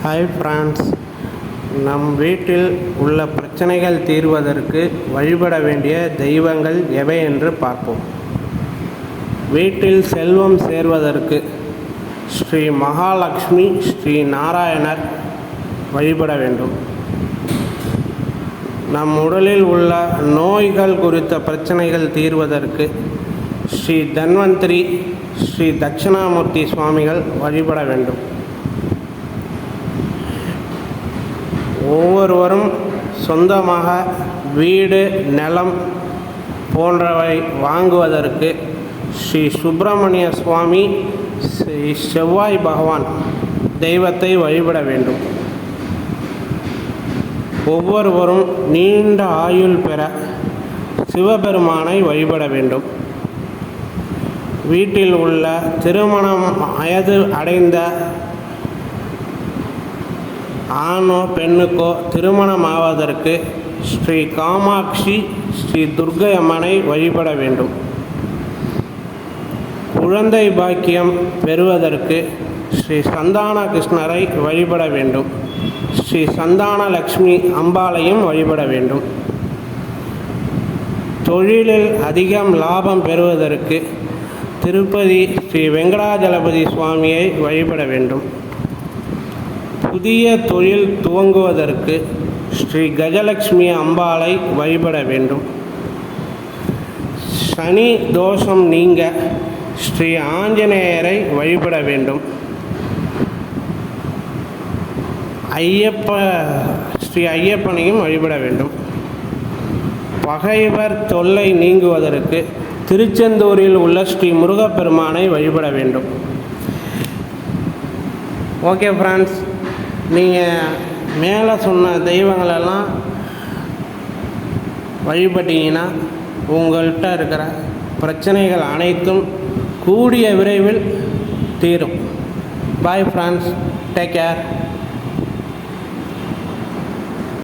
Hi friends, நம் வீட்டில் உள்ள பிரச்சனைகள் தீர்வதற்கு வழிபட வேண்டிய தெய்வங்கள் எவை என்று பார்ப்போம். வீட்டில் செல்வம் சேர்வதற்கு ஸ்ரீ மகாலட்சுமி, ஸ்ரீ நாராயணர் வழிபட வேண்டும். நம் உடலில் உள்ள நோய்கள் குறித்த பிரச்சனைகள் தீர்வதற்கு ஸ்ரீ தன்வந்திரி, ஸ்ரீ தட்சிணாமூர்த்தி சுவாமிகள் வழிபட வேண்டும். ஒவ்வொருவரும் சொந்தமாக வீடு, நிலம் போன்றவை வாங்குவதற்கு ஸ்ரீ சுப்பிரமணிய சுவாமி, ஸ்ரீ செவ்வாய் பகவான் தெய்வத்தை வழிபட வேண்டும். ஒவ்வொருவரும் நீண்ட ஆயுள் பெற சிவபெருமானை வழிபட வேண்டும். வீட்டில் உள்ள திருமணம் வயது அடைந்த ஆணோ பெண்ணுக்கோ திருமணம் ஆவதற்கு ஸ்ரீ காமாட்சி, ஸ்ரீ துர்க்கை அம்மனை வழிபட வேண்டும். குழந்தை பாக்கியம் பெறுவதற்கு ஸ்ரீ சந்தான கிருஷ்ணரை வழிபட வேண்டும். ஸ்ரீ சந்தான லக்ஷ்மி அம்பாளையும் வழிபட வேண்டும். தொழிலில் அதிகம் லாபம் பெறுவதற்கு திருப்பதி ஸ்ரீ வெங்கடாஜலபதி சுவாமியை வழிபட வேண்டும். புதிய தொழில் துவங்குவதற்கு ஸ்ரீ கஜலட்சுமி அம்பாளை வழிபட வேண்டும். சனி தோஷம் நீங்க ஸ்ரீ ஆஞ்சநேயரை வழிபட வேண்டும். ஸ்ரீ ஐயப்பனையும் வழிபட வேண்டும். பகைவர் தொல்லை நீங்குவதற்கு திருச்செந்தூரில் உள்ள ஸ்ரீ முருகப்பெருமானை வழிபட வேண்டும். ஓகே ஃப்ரெண்ட்ஸ், நீங்கள் மேலே சொன்ன தெய்வங்களெல்லாம் வழிபட்டீங்கன்னா உங்கள்கிட்ட இருக்கிற பிரச்சனைகள் அனைத்தும் கூடிய விரைவில் தீரும். Bye friends, take care.